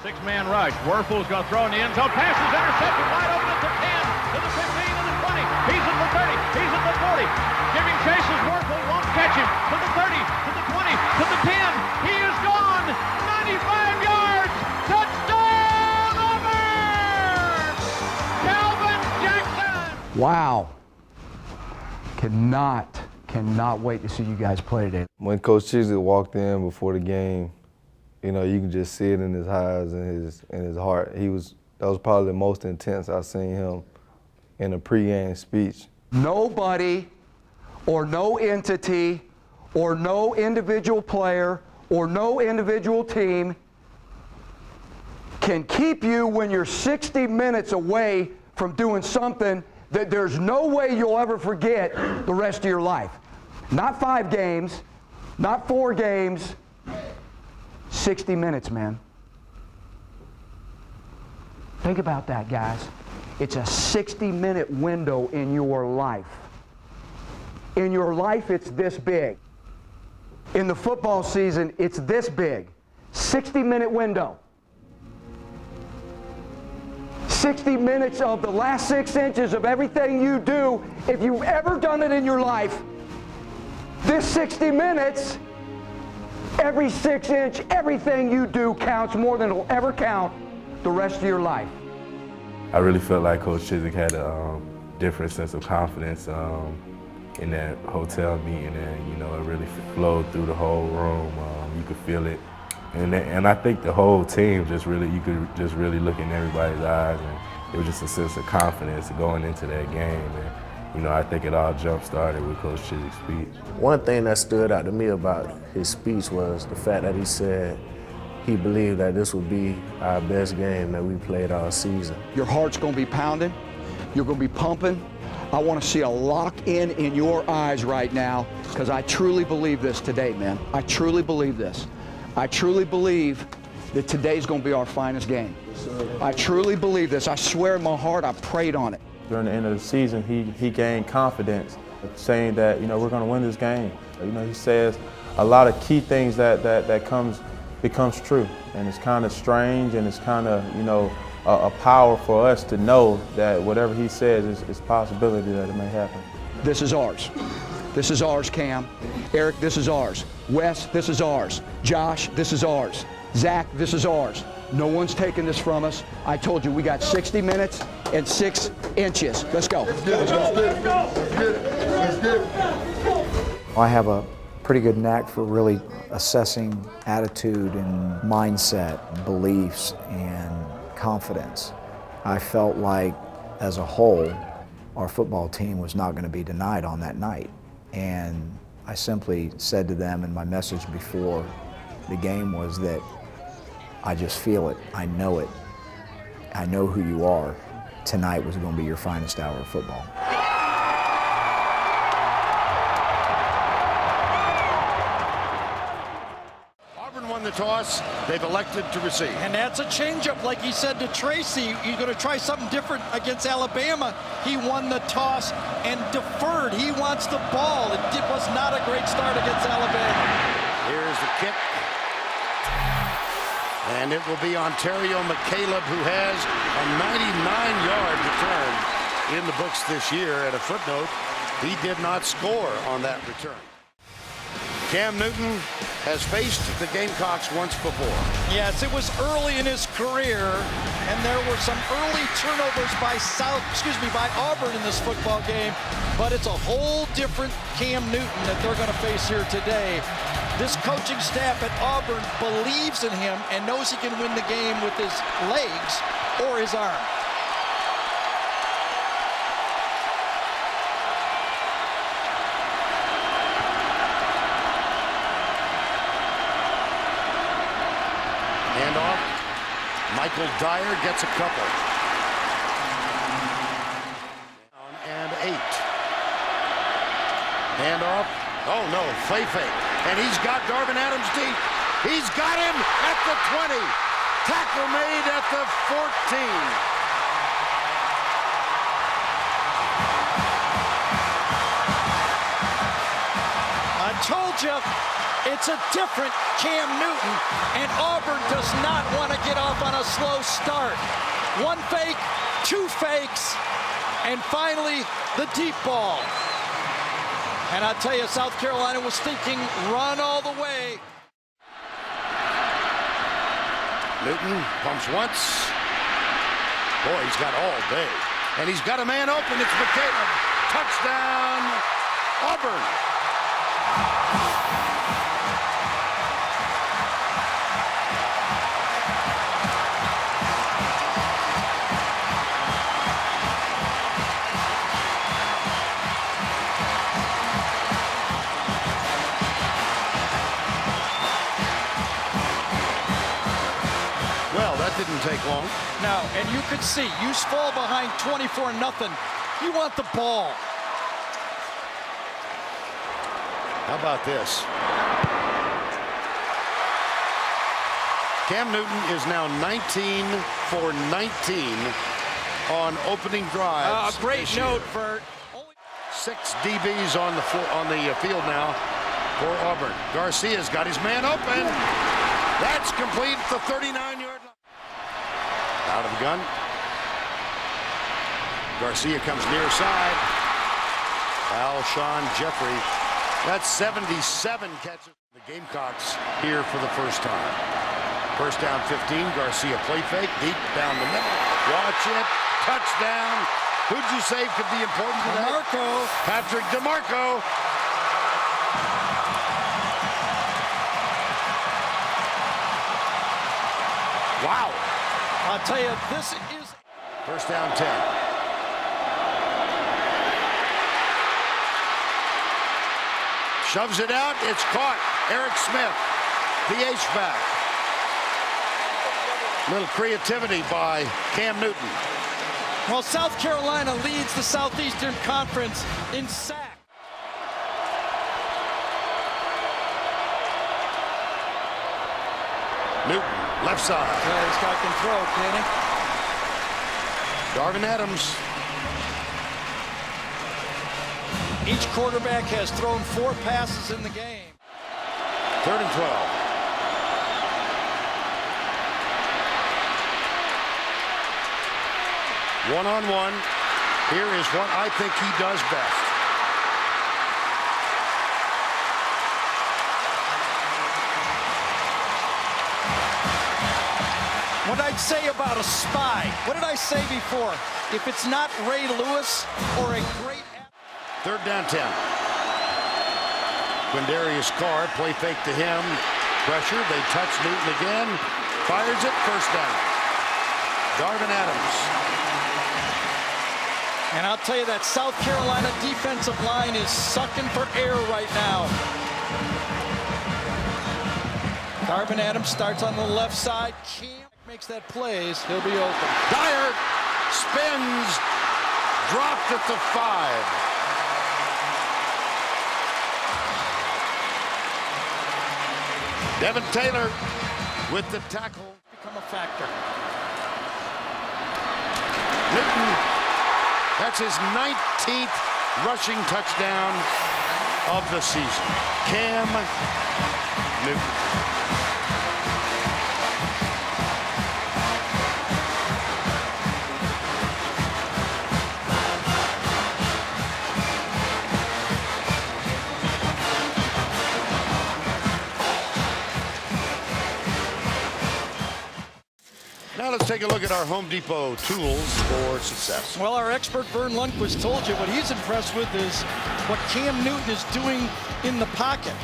Six-man rush. Werfel's going to throw in the end zone. Pass is intercepted wide open at the 10, to the 15, to the 20. He's at the 30. He's at the 40. Giving chase as Werfel won't catch him. To the 30, to the 20, to the 10. He is gone. 95 yards. Touchdown, Auburn! Calvin Jackson. Wow. Cannot wait to see you guys play today. When Coach Chisley walked in before the game, you know, you can just see it in his eyes and his heart. That was probably the most intense I've seen him in a pregame speech. Nobody or no entity or no individual player or no individual team can keep you when you're 60 minutes away from doing something that there's no way you'll ever forget the rest of your life. Not 5 games, not 4 games, 60 minutes, man. Think about that, guys. It's a 60-minute window in your life. In your life, it's this big. In the football season, it's this big. 60-minute window. 60 minutes of the last 6 inches of everything you do. If you've ever done it in your life, this 60 minutes, every 6 inch, everything you do counts more than it'll ever count the rest of your life. I really felt like Coach Chisley had a different sense of confidence in that hotel meeting, and you know, it really flowed through the whole room. You could feel it, and I think the whole team just really, you could just really look in everybody's eyes, and it was just a sense of confidence going into that game. And you know, I think it all jump-started with Coach Chisley's speech. One thing that stood out to me about his speech was the fact that he said he believed that this would be our best game that we played all season. Your heart's going to be pounding. You're going to be pumping. I want to see a lock-in your eyes right now, because I truly believe this today, man. I truly believe this. I truly believe that today's going to be our finest game. I truly believe this. I swear in my heart, I prayed on it. During the end of the season, he gained confidence, saying that, you know, we're going to win this game. You know, he says a lot of key things that becomes true, and it's kind of strange, and it's kind of, you know, a power for us to know that whatever he says is possibility that it may happen. This is ours. This is ours, Cam. Eric, this is ours. Wes, this is ours. Josh, this is ours. Zach, this is ours. No one's taking this from us. I told you, we got 60 minutes and 6 inches. Let's go. Let's go. I have a pretty good knack for really assessing attitude and mindset, and beliefs, and confidence. I felt like, as a whole, our football team was not going to be denied on that night. And I simply said to them, and my message before the game was that I just feel it. I know it. I know who you are. Tonight was going to be your finest hour of football. Auburn won the toss. They've elected to receive. And that's a changeup, like he said to Tracy. You're going to try something different against Alabama. He won the toss and deferred. He wants the ball. It was not a great start against Alabama. Here's the kick. And it will be Ontario McCaleb, who has a 99-yard return in the books this year. At a footnote, he did not score on that return. Cam Newton has faced the Gamecocks once before. Yes, it was early in his career, and there were some early turnovers by Auburn in this football game, but it's a whole different Cam Newton that they're going to face here today. This coaching staff at Auburn believes in him and knows he can win the game with his legs or his arm. Handoff. Michael Dyer gets a couple. And 8. Handoff. Oh no, fake. And he's got Darvin Adams deep. He's got him at the 20. Tackle made at the 14. I told you, it's a different Cam Newton, and Auburn does not want to get off on a slow start. One fake, two fakes, and finally the deep ball. And I tell you, South Carolina was thinking run all the way. Newton pumps once. Boy, he's got all day. And he's got a man open. It's McCaleb. Touchdown, Auburn. Well, that didn't take long. No, and you could see, you fall behind 24-0. You want the ball. How about this? Cam Newton is now 19 for 19 on opening drives. A great note, Bert. 6 DBs on the field now for Auburn. Garcia's got his man open. That's complete at the 39-yard line. Out of the gun. Garcia comes near side. Alshon Jeffrey. That's 77 catches. The Gamecocks here for the first time. First down 15. Garcia play fake. Deep down the middle. Watch it. Touchdown. Who'd you say could be important today? DeMarco. Patrick DeMarco. Wow. I'll tell you, this is... First down 10. Shoves it out. It's caught. Eric Smith, the H-back. Little creativity by Cam Newton. Well, South Carolina leads the Southeastern Conference in sack. Newton, left side. Yeah, this guy can throw, can he? Darvin Adams. Each quarterback has thrown 4 passes in the game. 3rd and 12. One-on-one. Here is what I think he does best. What I'd say about a spy, what did I say before? If it's not Ray Lewis or a great... 3rd down 10. Quindarius Carr, play fake to him. Pressure, they touch Newton again. Fires it, first down. Darvin Adams. And I'll tell you that South Carolina defensive line is sucking for air right now. Darvin Adams starts on the left side. Cam makes that plays. He'll be open. Dyer spins. Dropped at the 5. Devin Taylor with the tackle. Become a factor. Newton, that's his 19th rushing touchdown of the season. Cam Newton. Now let's take a look at our Home Depot tools for success. Well, our expert Vern Lundquist told you what he's impressed with is what Cam Newton is doing in the pocket.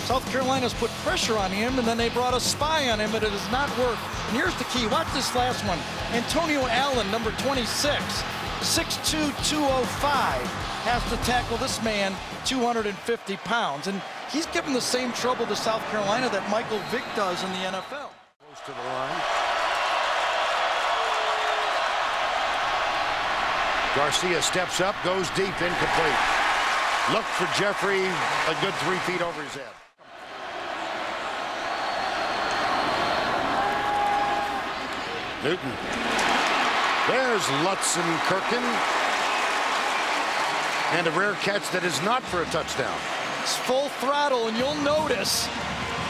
South Carolina's put pressure on him, and then they brought a spy on him, but it has not worked. And here's the key. Watch this last one. Antonio Allen, number 26, 6'2", 205, has to tackle this man, 250 pounds. And he's given the same trouble to South Carolina that Michael Vick does in the NFL. To the line. Garcia steps up, goes deep, incomplete. Look for Jeffrey, a good 3 feet over his head. Newton. There's Lutz and Kirkin. And a rare catch that is not for a touchdown. It's full throttle, and you'll notice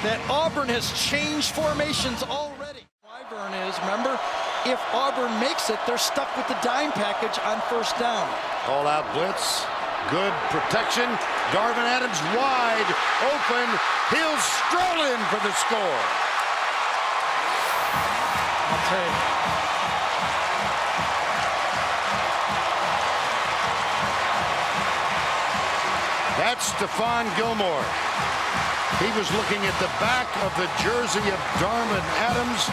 that Auburn has changed formations already. if Auburn makes it, they're stuck with the dime package on first down. All-out blitz. Good protection. Darvin Adams wide open. He'll stroll in for the score. I'll tell you. That's Stephon Gilmore. He was looking at the back of the jersey of Darvin Adams.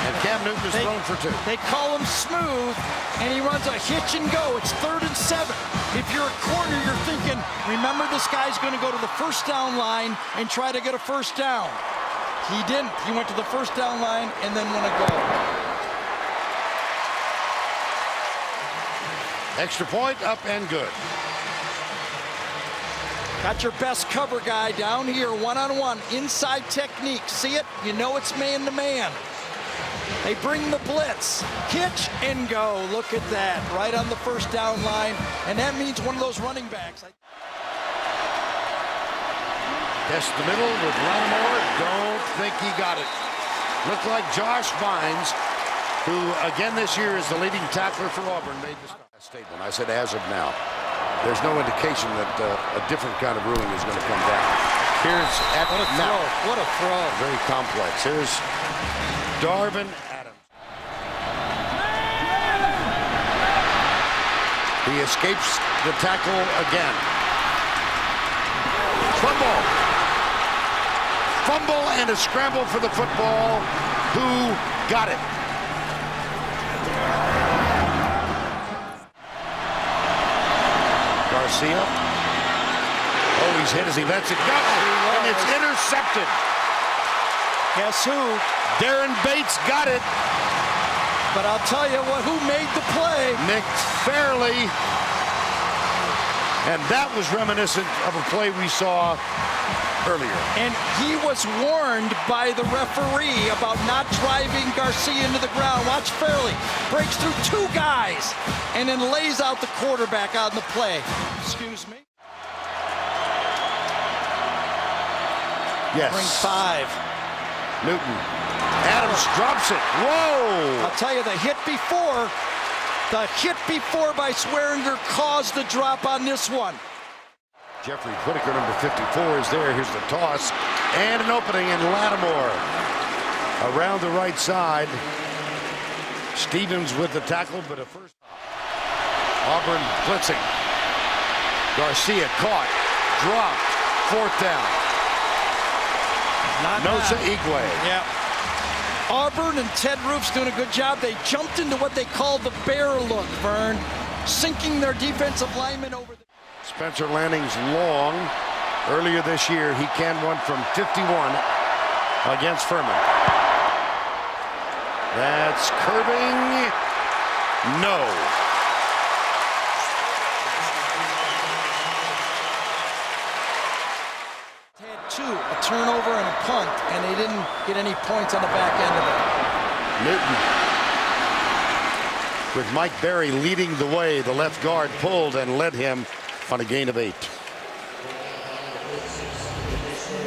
And Cam Newton is thrown for 2. They call him smooth, and he runs a hitch and go. It's 3rd and 7. If you're a corner, you're thinking, remember, this guy's going to go to the first down line and try to get a first down. He didn't. He went to the first down line and then went a go. Extra point, up and good. Got your best cover guy down here, one-on-one, inside technique. See it? You know it's man-to-man. They bring the blitz, hitch and go. Look at that, right on the first down line. And that means one of those running backs. Test the middle with Lattimore. Don't think he got it. Looked like Josh Vines, who again this year is the leading tackler for Auburn, made this statement. I said as of now. There's no indication that a different kind of ruling is going to come down. Here's at what a now. throw. What a throw. Very complex. Here's Darvin Adams. He escapes the tackle again. Fumble and a scramble for the football. Who got it? Garcia. Oh, he's hit as he lets it go. And it's intercepted. Guess who? Darren Bates got it. But I'll tell you what, who made the play? Nick Fairley. And that was reminiscent of a play we saw earlier. And he was warned by the referee about not driving Garcia into the ground. Watch Fairley. Breaks through 2 guys and then lays out the quarterback on the play. Excuse me. Yes. Bring 5. Newton. Adams drops it. Whoa! I'll tell you, the hit before by Swearinger caused the drop on this one. Jeffrey Whitaker, number 54, is there. Here's the toss. And an opening in Lattimore. Around the right side. Stevens with the tackle, but a first. Auburn blitzing. Garcia caught. Dropped. 4th down. Nosa Igwe. Yeah. Auburn and Ted Roof's doing a good job. They jumped into what they call the bear look, Vern, sinking their defensive linemen over the... Spencer Lanning's long. Earlier this year, he canned one from 51 against Furman. That's curving. No. Had 2, a turnover and a punt, and they didn't get any points on the back end of it. Newton. With Mike Berry leading the way, the left guard pulled and led him on a gain of 8.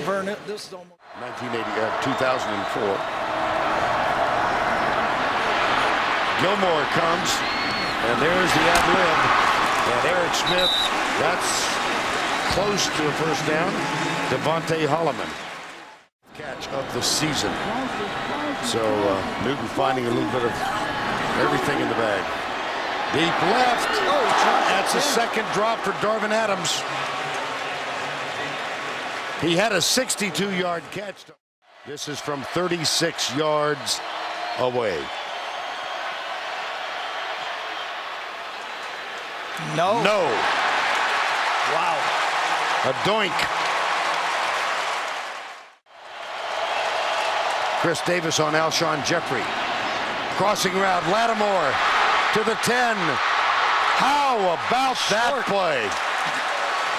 Vernon, this is almost 2004. Gilmore comes, and there's the ad-lib. And Eric Smith, that's close to a first down. Devontae Holloman. Catch of the season. So Newton finding a little bit of everything in the bag. Deep left. Oh, that's a second drop for Darvin Adams. He had a 62-yard catch. This is from 36 yards away. No. No. Wow. A doink. Chris Davis on Alshon Jeffrey. Crossing route, Lattimore to the 10. How about that play?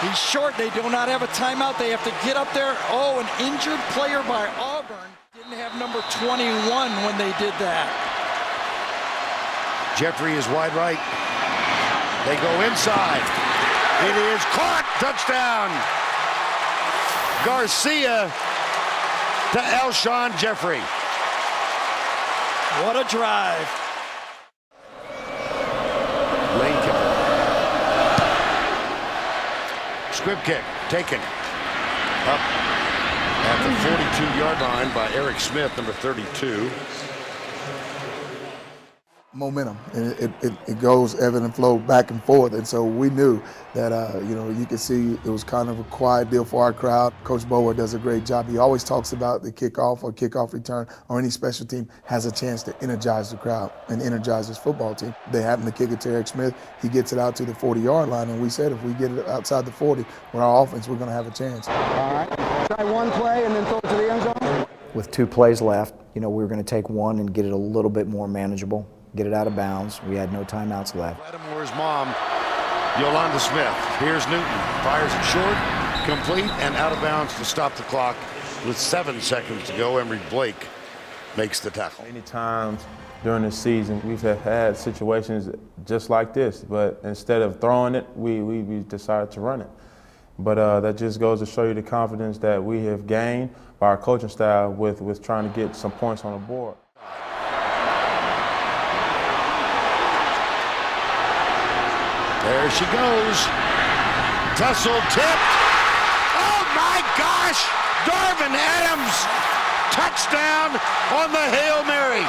He's short. They do not have a timeout. They have to get up there. Oh, an injured player by Auburn. Didn't have number 21 when they did that. Jeffrey is wide right. They go inside. It is caught. Touchdown. Garcia to Alshon Jeffrey. What a drive. Lane kicker. Squib kick taken up at the 42-yard line by Eric Smith, number 32. Momentum, and it goes ebb and flow back and forth, and so we knew that you could see it was kind of a quiet deal for our crowd. Coach Bower does a great job. He always talks about the kickoff or kickoff return or any special team has a chance to energize the crowd and energize his football team. They happen to kick it to Eric Smith. He gets it out to the 40-yard line, and we said if we get it outside the 40 with our offense, we're going to have a chance. All right, try one play and then throw it to the end zone. With 2 plays left, we were going to take one and get it a little bit more manageable, get it out of bounds. We had no timeouts left. Lattimore's mom, Yolanda Smith. Here's Newton. Fires it short, complete, and out of bounds to stop the clock with 7 seconds to go. Emery Blake makes the tackle. Many times during the season, we've had situations just like this, but instead of throwing it, we decided to run it. But that just goes to show you the confidence that we have gained by our coaching style with trying to get some points on the board. There she goes. Tussle tipped. Oh my gosh! Darvin Adams, touchdown on the Hail Mary.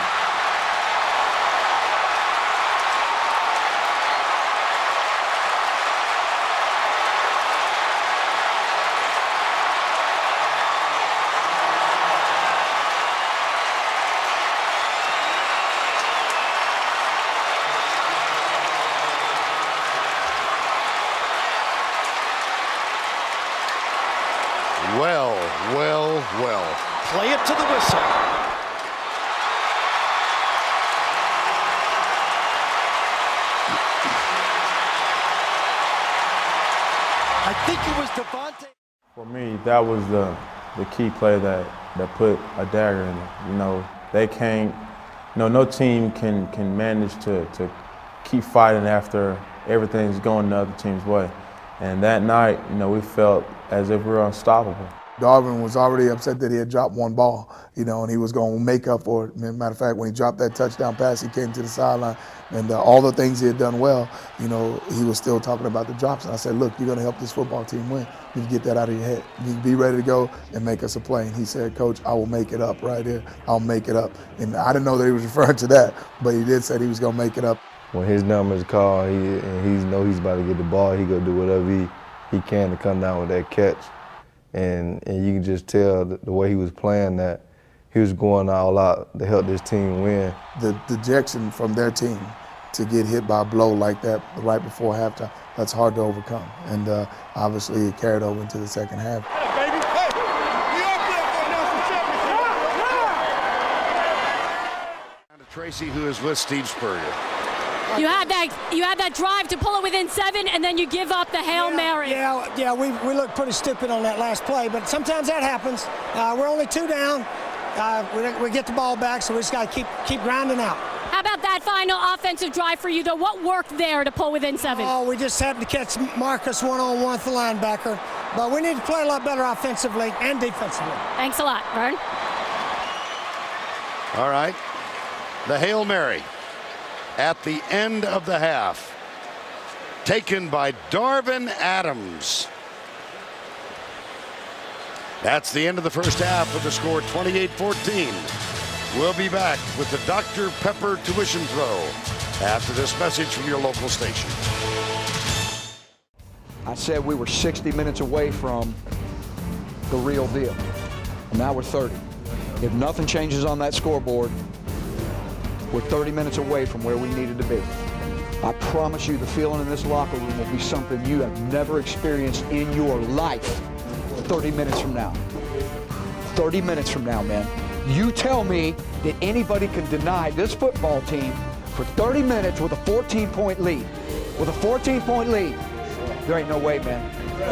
Well. Play it to the whistle. I think it was Devontae. For me, that was the key play that put a dagger in it. They can't, no team can manage to keep fighting after everything's going the other team's way. And that night, we felt as if we were unstoppable. Darvin was already upset that he had dropped one ball, and he was going to make up for it. Matter of fact, when he dropped that touchdown pass, he came to the sideline, and all the things he had done well, he was still talking about the drops. And I said, look, you're going to help this football team win. You need to get that out of your head. You need to be ready to go and make us a play. And he said, Coach, I will make it up right here. I'll make it up. And I didn't know that he was referring to that, but he did say he was going to make it up. When his number is called, he knows he's about to get the ball, he going to do whatever he can to come down with that catch. And you can just tell the way he was playing that he was going all out to help this team win. The dejection from their team to get hit by a blow like that right before halftime, that's hard to overcome. And obviously it carried over into the second half. Tracy, who is with Steve Spurrier. You had that drive to pull it within 7, and then you give up the Hail Mary. Yeah, we looked pretty stupid on that last play, but sometimes that happens. We're only 2 down. We get the ball back, so we just got to keep grinding out. How about that final offensive drive for you, though? What worked there to pull within 7? Oh, we just happened to catch Marcus one-on-one with the linebacker. But we need to play a lot better offensively and defensively. Thanks a lot, Vern. All right. The Hail Mary at the end of the half, taken by Darvin Adams. That's the end of the first half with the score 28-14. We'll be back with the Dr. Pepper tuition throw after this message from your local station. I said we were 60 minutes away from the real deal. And now we're 30. If nothing changes on that scoreboard, we're 30 minutes away from where we needed to be. I promise you the feeling in this locker room will be something you have never experienced in your life 30 minutes from now. 30 minutes from now, man. You tell me that anybody can deny this football team for 30 minutes with a 14-point lead. With a 14-point lead. There ain't no way, man.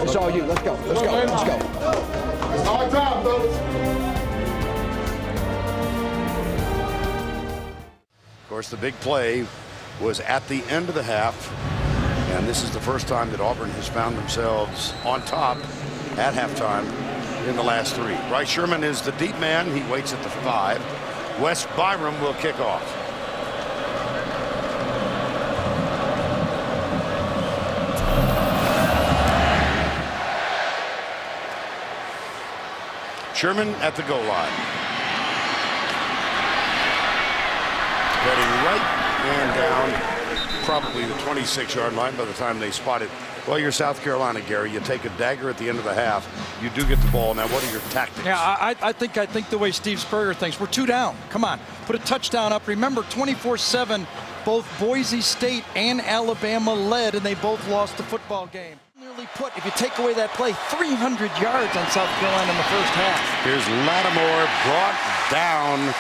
It's all you. Let's go. Let's go. Let's go. It's our time, fellas. Of course, the big play was at the end of the half, and this is the first time that Auburn has found themselves on top at halftime in the last 3. Bryce Sherman is the deep man. He waits at the 5. Wes Byram will kick off. Sherman at the goal line. Heading right and down, probably the 26-yard line by the time they spot it. Well, you're South Carolina, Gary. You take a dagger at the end of the half. You do get the ball. Now, what are your tactics? Yeah, I think the way Steve Spurrier thinks, we're 2 down. Come on, put a touchdown up. Remember, 24-7, both Boise State and Alabama led, and they both lost the football game. Nearly put, if you take away that play, 300 yards on South Carolina in the first half. Here's Lattimore brought down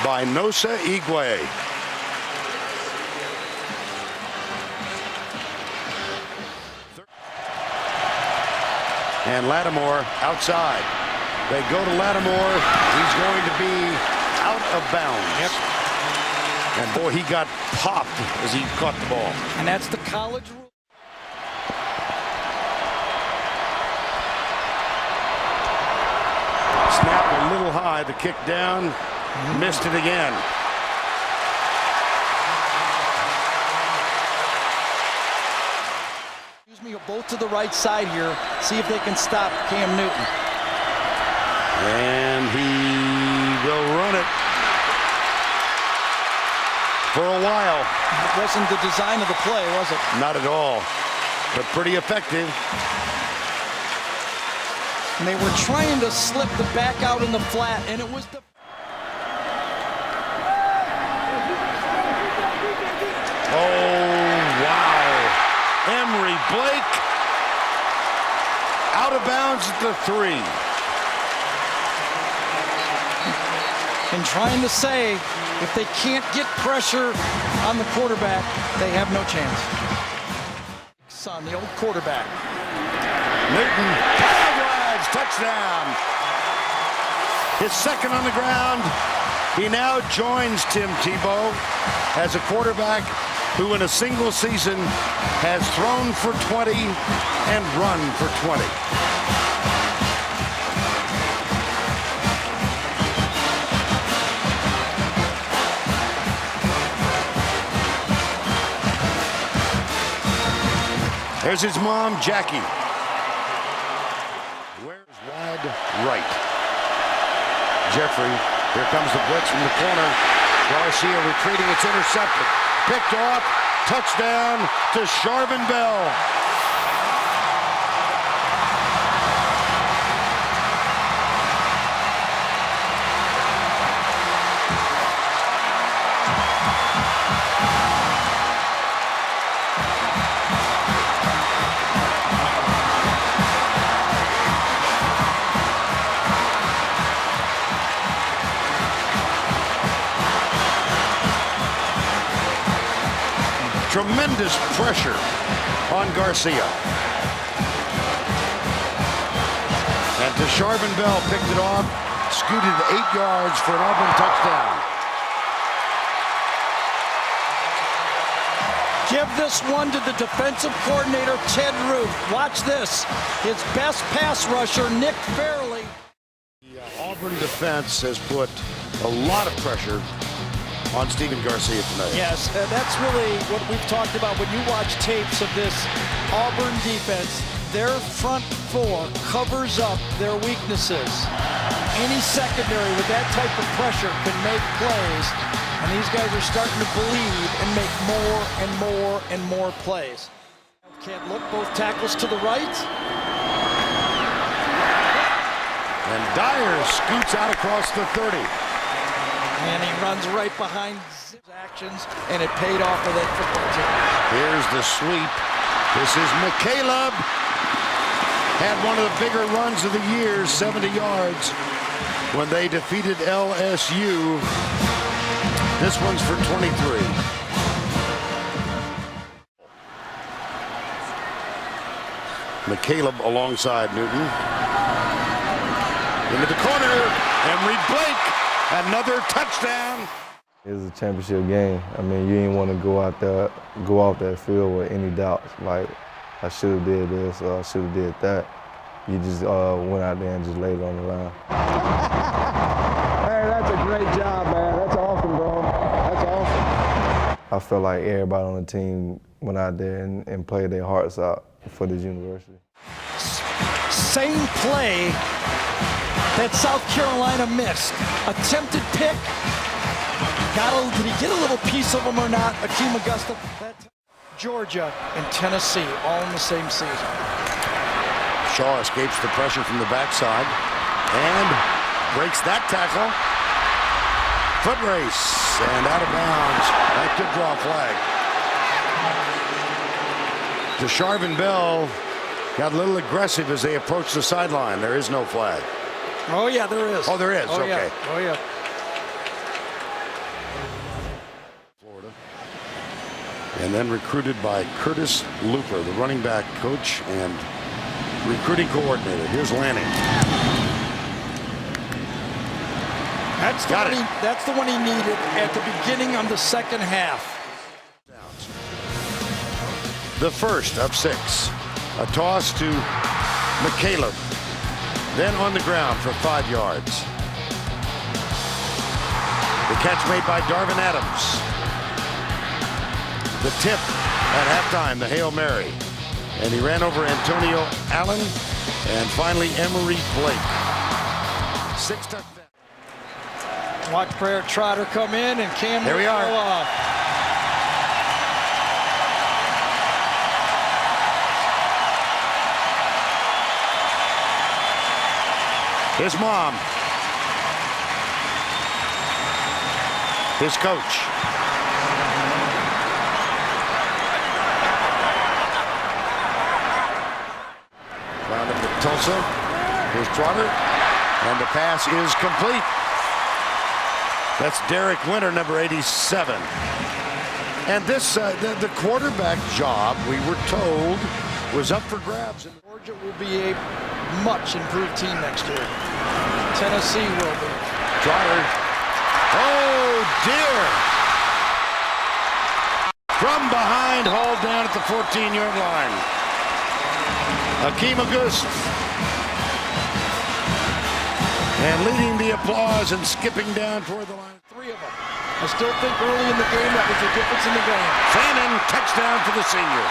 by Nosa Igwe. And Lattimore outside. They go to Lattimore. He's going to be out of bounds. Yep. And boy, he got popped as he caught the ball. And that's the college rule. Snap a little high. The kick down. Missed it again. Both to the right side here. See if they can stop Cam Newton. And he will run it for a while. It wasn't the design of the play, was it? Not at all, but pretty effective. And they were trying to slip the back out in the flat, and it was the... Oh, wow. Emory Blake out of bounds at the 3. And trying to say, if they can't get pressure on the quarterback, they have no chance. Son, the old quarterback. Newton, drives, touchdown. His second on the ground. He now joins Tim Tebow as a quarterback who in a single season has thrown for 20 and run for 20. There's his mom, Jackie. Where's wide right? Jeffrey, here comes the blitz from the corner. Garcia retreating, it's intercepted. Picked off, touchdown to Charvin Bell. Tremendous pressure on Garcia. And to Charvin Bell, picked it off, scooted 8 yards for an Auburn touchdown. Give this one to the defensive coordinator, Ted Root. Watch this. His best pass rusher, Nick Fairley. The Auburn defense has put a lot of pressure on Stephen Garcia tonight. Yes, that's really what we've talked about when you watch tapes of this Auburn defense. Their front 4 covers up their weaknesses. Any secondary with that type of pressure can make plays, and these guys are starting to believe and make more and more and more plays. Can't look, both tackles to the right. And Dyer scoots out across the 30. And he runs right behind his actions, and it paid off for that football team. Here's the sweep. This is McCaleb. Had one of the bigger runs of the year, 70 yards, when they defeated LSU. This one's for 23. McCaleb alongside Newton. Into the corner, Emory Blake. Another touchdown. It was a championship game. I mean, you didn't want to go off that field with any doubts. Like, I should have did this or I should have did that. You just went out there and just laid it on the line. Hey, that's a great job, man. That's I felt like everybody on the team went out there and played their hearts out for this university. Same play that South Carolina missed. Attempted pick. Did he get a little piece of them or not? Akeem Augusta. Georgia and Tennessee all in the same season. Shaw escapes the pressure from the backside and breaks that tackle. Foot race and out of bounds. That could draw a flag. DeSharvin Bell got a little aggressive as they approached the sideline. There is no flag. Oh yeah, there is. Oh, there is. Oh, okay. Yeah. Oh yeah. Florida. And then recruited by Curtis Looper, the running back coach and recruiting coordinator. Here's Lanning. That's the one he needed at the beginning of the second half. The first of 6. A toss to McCaleb. Then on the ground for 5 yards. The catch made by Darvin Adams. The tip at halftime, the Hail Mary. And he ran over Antonio Allen and finally Emory Blake. 6 touchdowns. Watch Prayer Trotter come in and Cam There we are. go off. His mom. His coach. Round up to Tulsa. Here's Trotter. And the pass is complete. That's Derek Winter, number 87. And this, the quarterback job, we were told, was up for grabs. Georgia will be a much improved team next year. Tennessee will be. Trotter. Oh, dear. From behind, hauled down at the 14-yard line. Akeem Augusta. And leading the applause and skipping down toward the line. 3 of them. I still think early in the game that was the difference in the game. Fannin, touchdown for the senior.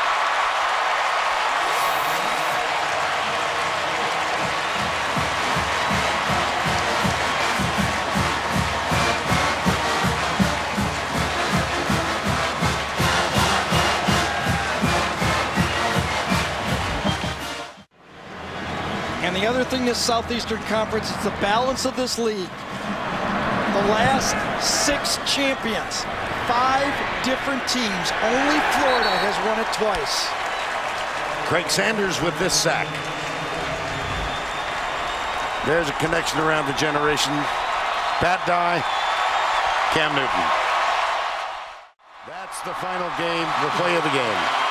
And the other thing this Southeastern Conference is the balance of this league. The last 6 champions, 5 different teams. Only Florida has won it twice. Craig Sanders with this sack. There's a connection around the generation. Pat Dye, Cam Newton. That's the final game, the play of the game.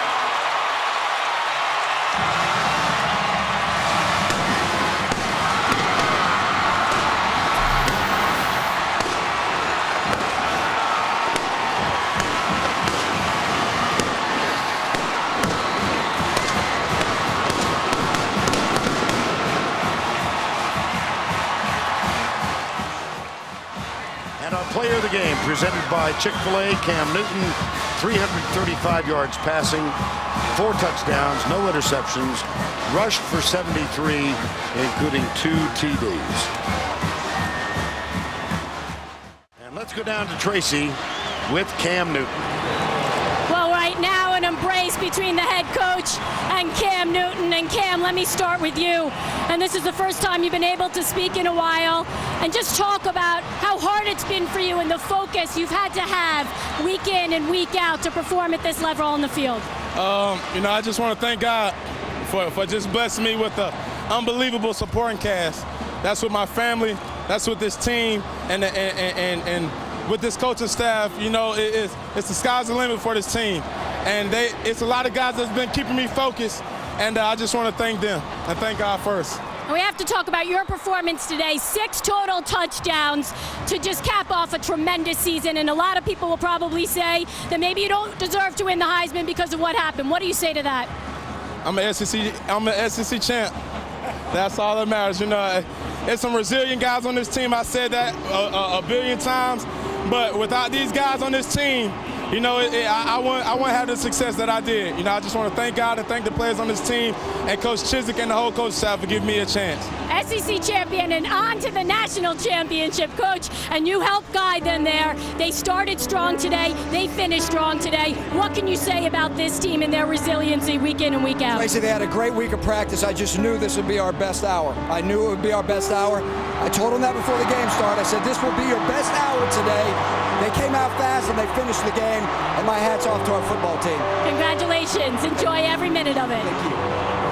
Player of the game presented by Chick-fil-A, Cam Newton, 335 yards passing, 4 touchdowns, no interceptions, rushed for 73, including 2 TDs. And let's go down to Tracy with Cam Newton. Well, right now an embrace between the head coach and Cam Newton. And Cam, let me start with you. And this is the first time you've been able to speak in a while. And just talk about how hard it's been for you and the focus you've had to have week in and week out to perform at this level on the field. I just want to thank God for just blessing me with an unbelievable supporting cast. That's with my family, that's with this team, and with this coaching staff. It's the sky's the limit for this team. And it's a lot of guys that's been keeping me focused, and I just want to thank them and thank God first. We have to talk about your performance today. 6 total touchdowns to just cap off a tremendous season. And a lot of people will probably say that maybe you don't deserve to win the Heisman because of what happened. What do you say to that? I'm an SEC champ. That's all that matters. There's some resilient guys on this team. I said that a billion times. But without these guys on this team, you know, I want to have the success that I did. You know, I just want to thank God and thank the players on this team and Coach Chizik and the whole coach staff for giving me a chance. SEC champion and on to the national championship, Coach, and you helped guide them there. They started strong today. They finished strong today. What can you say about this team and their resiliency week in and week out? Lacey, they had a great week of practice. I just knew this would be our best hour. I knew it would be our best hour. I told them that before the game started. I said, this will be your best hour today. They came out fast and they finished the game, and my hat's off to our football team. Congratulations. Enjoy every minute of it. Thank you.